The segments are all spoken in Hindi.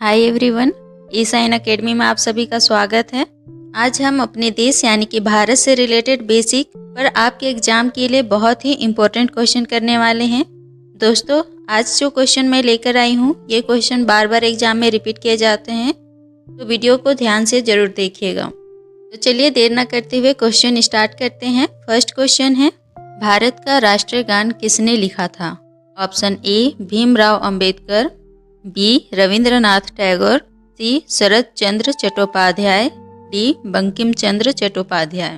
हाय एवरीवन, ई साइन अकेडमी में आप सभी का स्वागत है। आज हम अपने देश यानी कि भारत से रिलेटेड बेसिक पर आपके एग्जाम के लिए बहुत ही इम्पोर्टेंट क्वेश्चन करने वाले हैं। दोस्तों, आज जो क्वेश्चन मैं लेकर आई हूँ, ये क्वेश्चन बार बार एग्जाम में रिपीट किए जाते हैं, तो वीडियो को ध्यान से ज़रूर देखिएगा। तो चलिए देर न करते हुए क्वेश्चन स्टार्ट करते हैं। फर्स्ट क्वेश्चन है, भारत का राष्ट्रीय गान किसने लिखा था? Option A Bhimrao Ambedkar, B Rabindranath Tagore, C Sharat Chandra Chattopadhyay, D Bankim Chandra Chattopadhyay.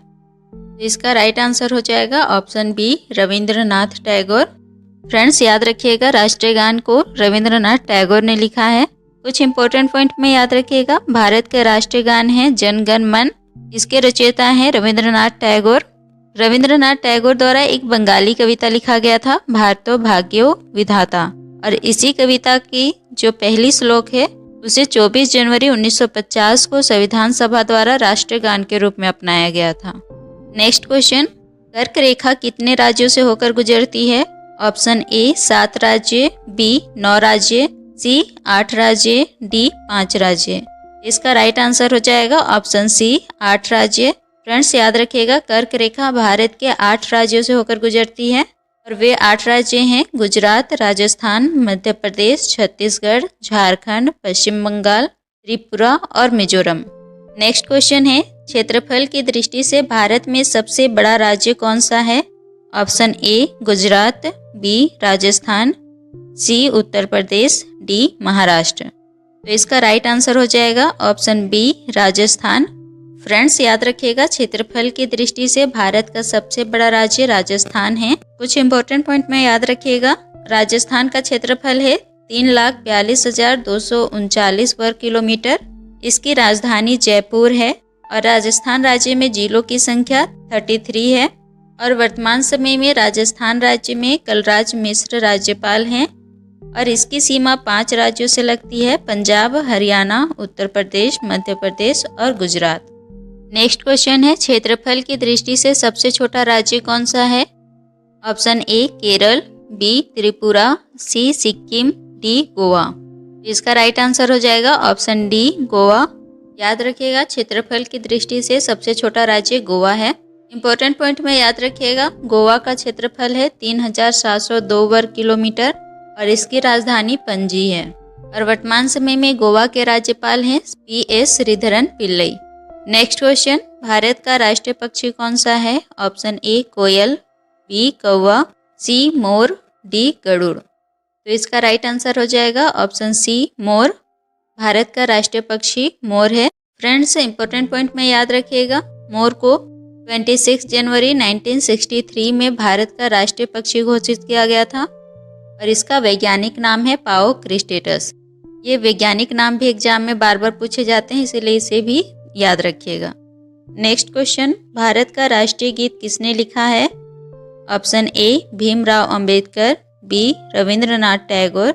तो इसका राइट आंसर हो जाएगा option B Rabindranath Tagore. Friends, याद रखिएगा राष्ट्रीय गान को रविंद्रनाथ टैगोर ने लिखा है। कुछ इंपॉर्टेंट पॉइंट में याद रखिएगा, भारत के राष्ट्रीय गान है जन गण मन, इसके रचयिता हैं रविंद्रनाथ टैगोर। रविंद्रनाथ टैगोर द्वारा एक बंगाली कविता लिखा गया था, भारतो भाग्यो विधाता, और इसी कविता की जो पहली श्लोक है उसे 24 जनवरी 1950 को संविधान सभा द्वारा राष्ट्रीय गान के रूप में अपनाया गया था। नेक्स्ट क्वेश्चन, कर्क रेखा कितने राज्यों से होकर गुजरती है? ऑप्शन ए 7 राज्य, बी 9 राज्य, सी 8 राज्य, डी 5 राज्य। इसका राइट आंसर हो जाएगा ऑप्शन सी 8 राज्य। फ्रेंड्स, याद रखिएगा कर्क रेखा भारत के 8 राज्यों से होकर गुजरती है और वे 8 राज्य हैं गुजरात, राजस्थान, मध्य प्रदेश, छत्तीसगढ़, झारखंड, पश्चिम बंगाल, त्रिपुरा और मिजोरम। नेक्स्ट क्वेश्चन है, क्षेत्रफल की दृष्टि से भारत में सबसे बड़ा राज्य कौन सा है? Option A Gujarat, B Rajasthan, C Uttar Pradesh, D Maharashtra. तो इसका राइट आंसर हो जाएगा ऑप्शन बी राजस्थान। फ्रेंड्स, याद रखिएगा क्षेत्रफल की दृष्टि से भारत का सबसे बड़ा राज्य राजस्थान है। कुछ इंपॉर्टेंट पॉइंट में याद रखिएगा, राजस्थान का क्षेत्रफल है 3,42,239 वर्ग किलोमीटर। इसकी राजधानी जयपुर है और राजस्थान राज्य में जिलों की संख्या 33 है और वर्तमान समय में राजस्थान राज्य में कलराज मिश्र राज्यपाल हैं और इसकी सीमा 5 राज्यों से लगती है, पंजाब, हरियाणा, उत्तर प्रदेश, मध्य प्रदेश और गुजरात। नेक्स्ट क्वेश्चन है, क्षेत्रफल की दृष्टि से सबसे छोटा राज्य कौन सा है? Option A Kerala, B Tripura, C Sikkim, D Goa. इसका राइट आंसर हो जाएगा ऑप्शन डी गोवा। याद रखिएगा क्षेत्रफल की दृष्टि से सबसे छोटा राज्य गोवा है। इंपॉर्टेंट पॉइंट में याद रखिएगा, गोवा का क्षेत्रफल है 3,702 वर्ग किलोमीटर और इसकी राजधानी पणजी है और वर्तमान समय में गोवा के राज्यपाल हैं PS Sreedharan Pillai. Next question, Bharat का राष्ट्रीय पक्षी कौन सा है? ऑप्शन ए कोयल, बी कौवा, सी मोर, डी गरुड़। तो इसका राइट आंसर हो जाएगा ऑप्शन सी मोर। भारत का राष्ट्रीय पक्षी मोर है। फ्रेंड्स, इंपॉर्टेंट पॉइंट में याद रखिएगा, मोर को 26 जनवरी 1963 में भारत का राष्ट्रीय पक्षी घोषित किया गया था और इसका वैज्ञानिक नाम है पाओ क्रिस्टेटस। ये वैज्ञानिक नाम भी एग्जाम में बार बार पूछे जाते हैं, इसीलिए इसे भी याद रखिएगा। नेक्स्ट क्वेश्चन, भारत का राष्ट्रीय गीत किसने लिखा है? Option A Bhimrao Ambedkar, B Rabindranath Tagore,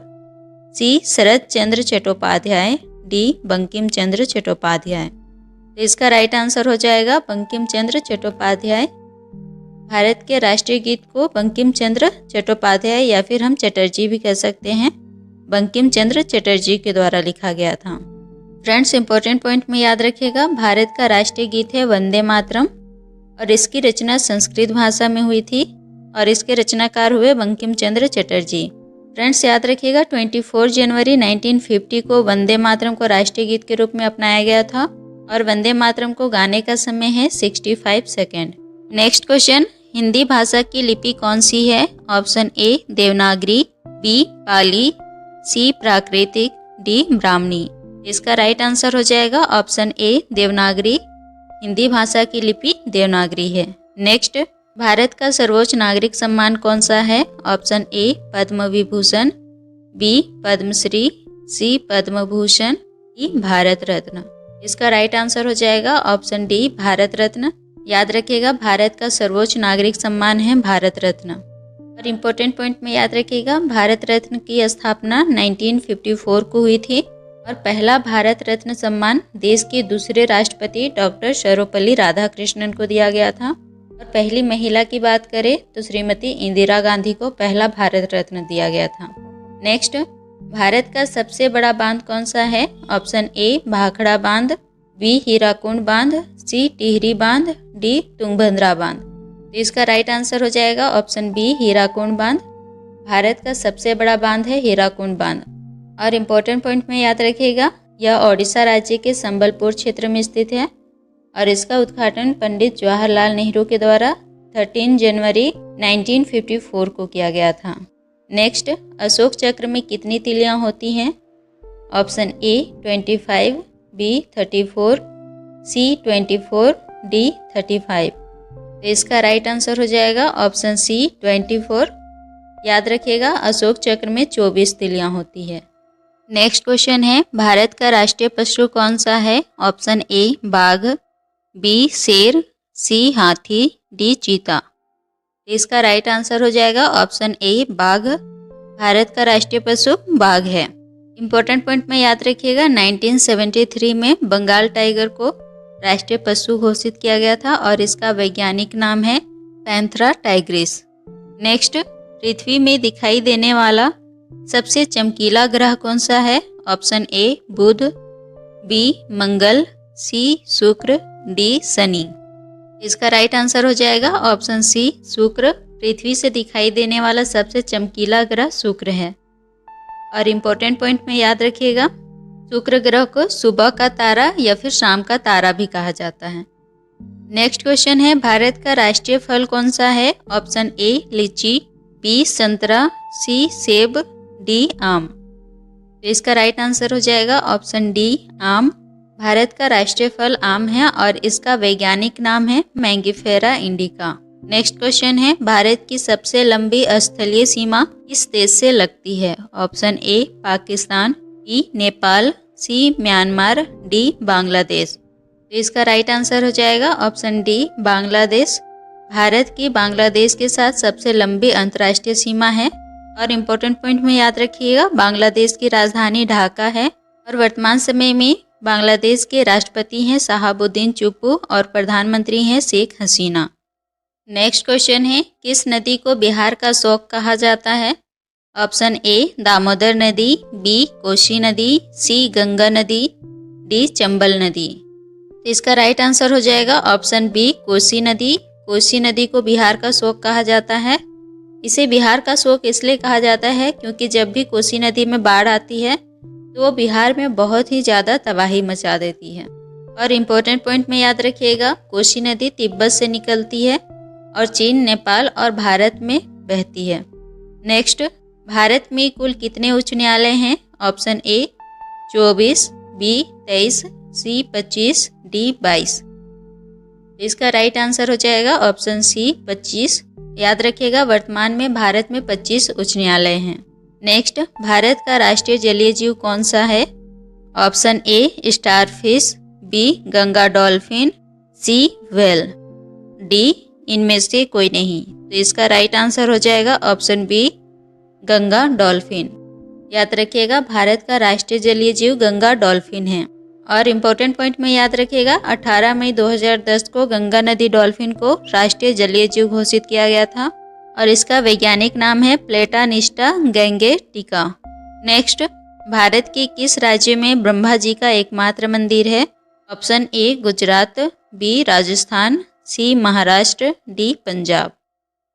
C Sharat Chandra Chattopadhyay, D Bankim Chandra Chattopadhyay. तो इसका राइट आंसर हो जाएगा बंकिम चंद्र चट्टोपाध्याय। भारत के राष्ट्रीय गीत को बंकिम चंद्र चट्टोपाध्याय या फिर हम चटर्जी भी कह सकते हैं, बंकिम चंद्र चटर्जी के द्वारा लिखा गया था। फ्रेंड्स, इंपॉर्टेंट पॉइंट में याद रखिएगा, भारत का राष्ट्रीय गीत है वंदे मातरम और इसकी रचना संस्कृत भाषा में हुई थी और इसके रचनाकार हुए बंकिम चंद्र चटर्जी। फ्रेंड्स, याद रखिएगा 24 जनवरी 1950 को वंदे मातरम को राष्ट्रीय गीत के रूप में अपनाया गया था और वंदे मातरम को गाने का समय है 65 सेकेंड। नेक्स्ट क्वेश्चन, हिंदी भाषा की लिपि कौन सी है? ऑप्शन ए देवनागरी, बी पाली, सी प्राकृतिक, डी ब्राह्मणी। इसका राइट आंसर हो जाएगा ऑप्शन ए देवनागरी। हिंदी भाषा की लिपि देवनागरी है। नेक्स्ट, भारत का सर्वोच्च नागरिक सम्मान कौन सा है? Option A Padma Vibhushan, B Padmashri, C Padma Bhushan, D Bharat Ratna. इसका राइट आंसर हो जाएगा ऑप्शन डी भारत रत्न। याद रखिएगा, भारत का सर्वोच्च नागरिक सम्मान है भारत रत्न। और इम्पोर्टेंट पॉइंट में याद रखिएगा, भारत रत्न की स्थापना 1954 को हुई थी और पहला भारत रत्न सम्मान देश के दूसरे राष्ट्रपति डॉक्टर सर्वपल्ली राधाकृष्णन को दिया गया था और पहली महिला की बात करें तो श्रीमती इंदिरा गांधी को पहला भारत रत्न दिया गया था। नेक्स्ट, भारत का सबसे बड़ा बांध कौन सा है? ऑप्शन ए भाखड़ा बांध, बी हीराकुंड बांध, सी टिहरी बांध, डी तुंगभद्रा बांध। तो इसका राइट आंसर हो जाएगा ऑप्शन बी हीराकुंड बांध। भारत का सबसे बड़ा बांध है हीराकुंड बांध। और इम्पोर्टेंट पॉइंट में याद रखिएगा, यह ओडिशा राज्य के संबलपुर क्षेत्र में स्थित है और इसका उद्घाटन पंडित जवाहरलाल नेहरू के द्वारा 13 जनवरी 1954 को किया गया था। नेक्स्ट, अशोक चक्र में कितनी तिलियां होती हैं? Option A 25, B 34, C 24, D 35। तो इसका राइट आंसर हो जाएगा ऑप्शन सी 24। याद रखिएगा, अशोक चक्र में 24 तिलियां होती है। नेक्स्ट क्वेश्चन है, भारत का राष्ट्रीय पशु कौन सा है? ऑप्शन ए बाघ, बी शेर, सी हाथी, डी चीता। इसका राइट आंसर हो जाएगा ऑप्शन ए बाघ। भारत का राष्ट्रीय पशु बाघ है। इम्पोर्टेंट पॉइंट में याद रखिएगा, 1973 में बंगाल टाइगर को राष्ट्रीय पशु घोषित किया गया था और इसका वैज्ञानिक नाम है पैंथेरा टाइग्रिस। नेक्स्ट, पृथ्वी में दिखाई देने वाला सबसे चमकीला ग्रह कौन सा है? ऑप्शन ए बुध, बी मंगल, सी शुक्र, डी शनि। इसका राइट आंसर हो जाएगा ऑप्शन सी शुक्र। पृथ्वी से दिखाई देने वाला सबसे चमकीला ग्रह शुक्र है। और इम्पोर्टेंट पॉइंट में याद रखिएगा, शुक्र ग्रह को सुबह का तारा या फिर शाम का तारा भी कहा जाता है। नेक्स्ट क्वेश्चन है, भारत का राष्ट्रीय फल कौन सा है? ऑप्शन ए लीची, बी संतरा, सी सेब, डी आम। तो इसका राइट आंसर हो जाएगा ऑप्शन डी आम। भारत का राष्ट्रीय फल आम है और इसका वैज्ञानिक नाम है मैंगिफेरा इंडिका। नेक्स्ट क्वेश्चन है, भारत की सबसे लंबी स्थलीय सीमा किस देश से लगती है? Option A Pakistan, B Nepal, C Myanmar, D Bangladesh. तो इसका राइट आंसर हो जाएगा ऑप्शन डी बांग्लादेश। भारत की बांग्लादेश के साथ सबसे लंबी अंतर्राष्ट्रीय सीमा है। और इम्पोर्टेंट पॉइंट में याद रखिएगा, बांग्लादेश की राजधानी ढाका है और वर्तमान समय में बांग्लादेश के राष्ट्रपति हैं शहाबुद्दीन चुप्पू और प्रधानमंत्री हैं शेख हसीना। नेक्स्ट क्वेश्चन है, किस नदी को बिहार का शोक कहा जाता है? ऑप्शन ए दामोदर नदी, बी कोसी नदी, सी गंगा नदी, डी चंबल नदी। तो इसका राइट आंसर हो जाएगा ऑप्शन बी कोसी नदी। कोसी नदी को बिहार का शोक कहा जाता है। इसे बिहार का शोक इसलिए कहा जाता है क्योंकि जब भी कोसी नदी में बाढ़ आती है तो वो बिहार में बहुत ही ज़्यादा तबाही मचा देती है। और इम्पोर्टेंट पॉइंट में याद रखिएगा, कोसी नदी तिब्बत से निकलती है और चीन, नेपाल और भारत में बहती है। नेक्स्ट, भारत में कुल कितने उच्च न्यायालय हैं? Option A 24, B 23, C 25, D 22। इसका राइट आंसर हो जाएगा ऑप्शन सी 25। याद रखिएगा, वर्तमान में भारत में 25 उच्च न्यायालय हैं। नेक्स्ट, भारत का राष्ट्रीय जलीय जीव कौन सा है? Option A starfish, B Ganga dolphin, C whale, D इनमें से कोई नहीं। तो इसका राइट आंसर हो जाएगा ऑप्शन बी गंगा डॉल्फिन। याद रखिएगा, भारत का राष्ट्रीय जलीय जीव गंगा डॉल्फिन है। और इम्पोर्टेंट पॉइंट में याद रखिएगा, 18 मई 2010 को गंगा नदी डॉल्फिन को राष्ट्रीय जलीय जीव घोषित किया गया था और इसका वैज्ञानिक नाम है प्लेटानिस्टा गैंगेटिका। नेक्स्ट, भारत के किस राज्य में ब्रह्मा जी का एकमात्र मंदिर है? Option A Gujarat, B Rajasthan, C Maharashtra, D Punjab.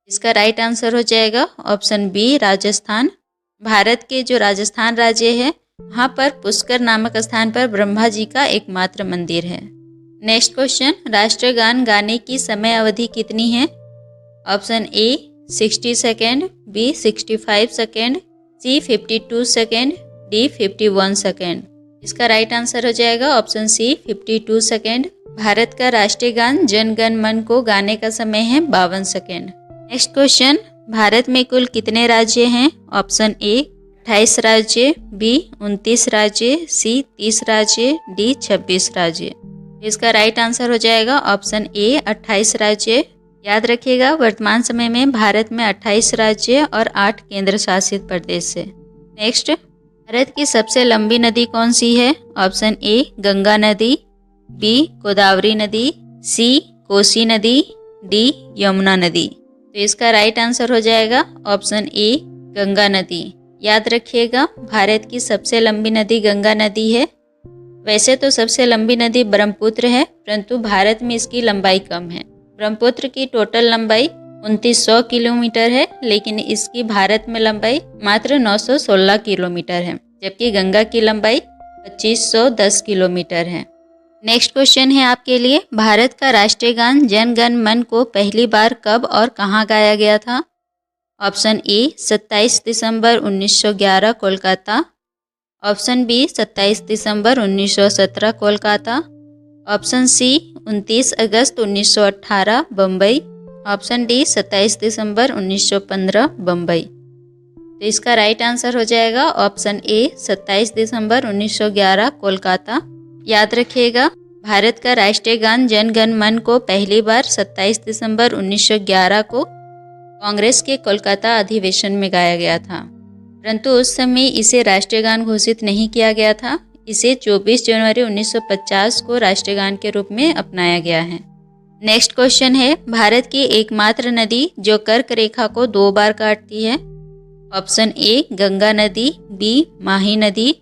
इसका राइट आंसर हो जाएगा ऑप्शन बी राजस्थान। भारत के जो राजस्थान राज्य है वहाँ पर पुष्कर नामक स्थान पर ब्रह्मा जी का एकमात्र मंदिर है। नेक्स्ट क्वेश्चन, राष्ट्रगान गाने की समय अवधि कितनी है? Option A 60 second, B 65 second, C 52 second, D 51 second. इसका राइट आंसर हो जाएगा ऑप्शन सी 52 सेकेंड। भारत का राष्ट्रीय गान जन गण मन को गाने का समय है 52 सेकेंड। नेक्स्ट क्वेश्चन, भारत में कुल कितने राज्य हैं? ऑप्शन ए 28 राज्य, बी 29 राज्य, सी 30 राज्य, डी 26 राज्य। इसका राइट आंसर हो जाएगा ऑप्शन ए 28 राज्य। याद रखिएगा, वर्तमान समय में भारत में 28 राज्य और 8 केंद्र शासित प्रदेश है। नेक्स्ट, भारत की सबसे लंबी नदी कौन सी है? ऑप्शन ए गंगा नदी, बी गोदावरी नदी, सी कोसी नदी, डी यमुना नदी। तो इसका राइट आंसर हो जाएगा ऑप्शन ए गंगा नदी। याद रखिएगा, भारत की सबसे लंबी नदी गंगा नदी है। वैसे तो सबसे लंबी नदी ब्रह्मपुत्र है, परंतु भारत में इसकी लंबाई कम है। ब्रह्मपुत्र की टोटल लंबाई 2900 किलोमीटर है, लेकिन इसकी भारत में लंबाई मात्र 916 किलोमीटर है, जबकि गंगा की लंबाई 2510 किलोमीटर है। नेक्स्ट क्वेश्चन है आपके लिए, भारत का राष्ट्रीय गान जन गण मन को पहली बार कब और कहाँ गाया गया था? ऑप्शन ए 27 दिसंबर 1911 कोलकाता, ऑप्शन बी 27 दिसंबर 1917 कोलकाता, ऑप्शन सी 29 अगस्त 1918 बम्बई, ऑप्शन डी 27 दिसंबर 1915 बम्बई। तो इसका राइट आंसर हो जाएगा ऑप्शन ए 27 दिसंबर 1911 कोलकाता। याद रखिएगा, भारत का राष्ट्रीय गान जन गण मन को पहली बार 27 दिसंबर 1911 को कांग्रेस के कोलकाता अधिवेशन में गाया गया था, परंतु उस समय इसे राष्ट्रीय गान घोषित नहीं किया गया था। इसे 24 जनवरी 1950 को राष्ट्रीय गान के रूप में अपनाया गया है। नेक्स्ट क्वेश्चन है, भारत की एकमात्र नदी जो कर्क रेखा को 2 बार काटती है? ऑप्शन ए गंगा नदी, बी माही नदी,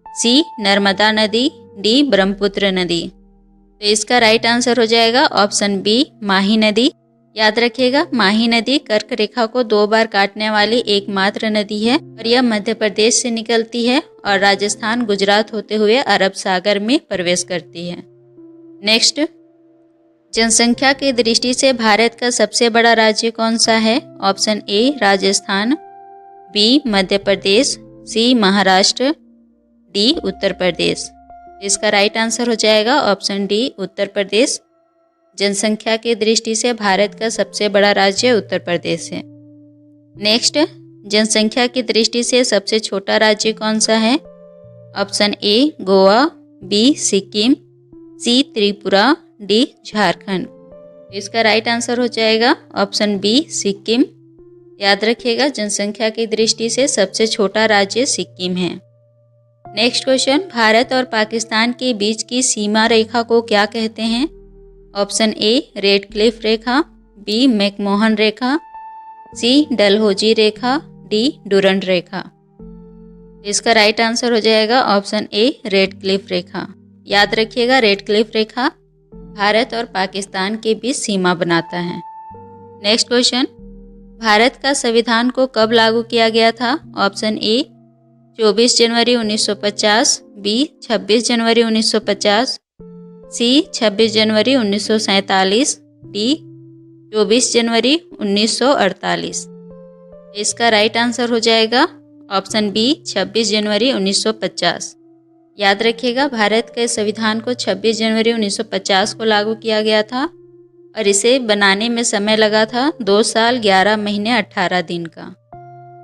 सी नर्मदा नदी, डी ब्रह्मपुत्र नदी। तो इसका राइट आंसर हो जाएगा ऑप्शन बी माही नदी। याद रखिएगा, माही नदी कर्क रेखा को 2 बार काटने वाली एकमात्र नदी है और यह मध्य प्रदेश से निकलती है और राजस्थान गुजरात होते हुए अरब सागर में प्रवेश करती है। नेक्स्ट, जनसंख्या की दृष्टि से भारत का सबसे बड़ा राज्य कौन सा है? Option A Rajasthan, B Madhya Pradesh, C Maharashtra, D Uttar Pradesh. इसका राइट आंसर हो जाएगा ऑप्शन डी उत्तर प्रदेश। जनसंख्या की दृष्टि से भारत का सबसे बड़ा राज्य उत्तर प्रदेश है। नेक्स्ट, जनसंख्या की दृष्टि से सबसे छोटा राज्य कौन सा है? Option A Goa, B Sikkim, C Tripura, D Jharkhand. इसका राइट आंसर हो जाएगा ऑप्शन बी सिक्किम। याद रखिएगा, जनसंख्या की दृष्टि से सबसे छोटा राज्य सिक्किम है। नेक्स्ट क्वेश्चन, भारत और पाकिस्तान के बीच की सीमा रेखा को क्या कहते हैं? ऑप्शन ए रेड क्लिफ रेखा, बी मैकमोहन रेखा, सी डलहौजी रेखा, डी डुरंड रेखा। इसका राइट आंसर हो जाएगा ऑप्शन ए रेड क्लिफ रेखा। याद रखिएगा, रेड क्लिफ रेखा भारत और पाकिस्तान के बीच सीमा बनाता है। नेक्स्ट क्वेश्चन, भारत का संविधान को कब लागू किया गया था? ऑप्शन ए 24 जनवरी 1950, बी 26 जनवरी 1950, सी 26 जनवरी 1947, डी 24 जनवरी 1948। इसका राइट आंसर हो जाएगा ऑप्शन बी 26 जनवरी 1950। याद रखिएगा, भारत के संविधान को 26 जनवरी 1950 को लागू किया गया था और इसे बनाने में समय लगा था 2 साल 11 महीने 18 दिन का।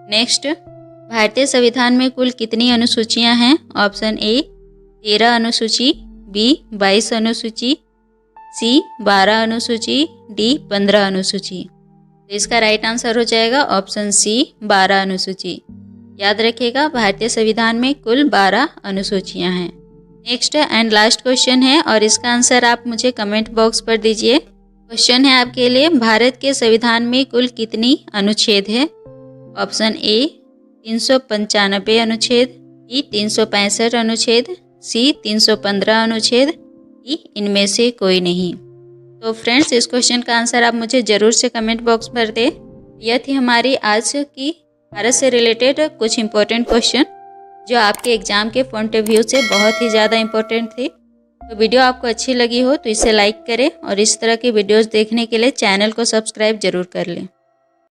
नेक्स्ट, भारतीय संविधान में कुल कितनी अनुसूचियां हैं? ऑप्शन ए 13 अनुसूची, बी 22 अनुसूची, सी 12 अनुसूची, डी 15 अनुसूची। तो इसका राइट आंसर हो जाएगा ऑप्शन सी 12 अनुसूची। याद रखिएगा, भारतीय संविधान में कुल 12 अनुसूचियां हैं। नेक्स्ट एंड लास्ट क्वेश्चन है और इसका आंसर आप मुझे कमेंट बॉक्स पर दीजिए। क्वेश्चन है आपके लिए, भारत के संविधान में कुल कितनी अनुच्छेद है? ऑप्शन ए 395 अनुच्छेद, बी 365 अनुच्छेद, सी 315 अनुच्छेद, डी इनमें से कोई नहीं। तो फ्रेंड्स, इस क्वेश्चन का आंसर आप मुझे ज़रूर से कमेंट बॉक्स पर दें। यह थी हमारी आज की भारत से रिलेटेड कुछ इंपॉर्टेंट क्वेश्चन जो आपके एग्जाम के पॉइंट ऑफ व्यू से बहुत ही ज़्यादा इंपॉर्टेंट थे। तो वीडियो आपको अच्छी लगी हो तो इसे लाइक करें और इस तरह की वीडियोस देखने के लिए चैनल को सब्सक्राइब जरूर कर लें।